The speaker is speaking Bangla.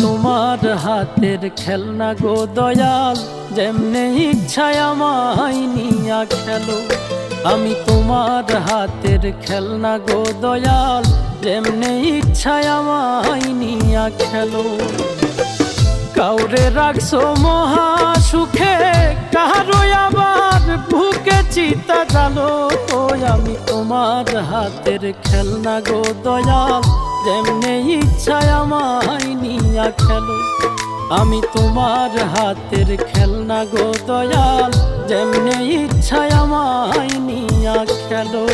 তোমার হাতের খেলনা গো দয়াল, যেমনে ইচ্ছায় আমায় নিয়া খেলো। আমি তোমার হাতের খেলনা গো দয়াল, যেমনে ইচ্ছায় আমায় নিয়া খেলো। কাউরে রাখছো মহা সুখে, কারো আবার বুকে চিতা জালো। আমি তোমার হাতের খেলনা গো দয়াল, যেমনে ইচ্ছায় আমায় নিয়া খেলো। আমি তোমার হাতের খেলনা গো দয়াল, যেমনে ইচ্ছায় আমায় নিয়া খেলো।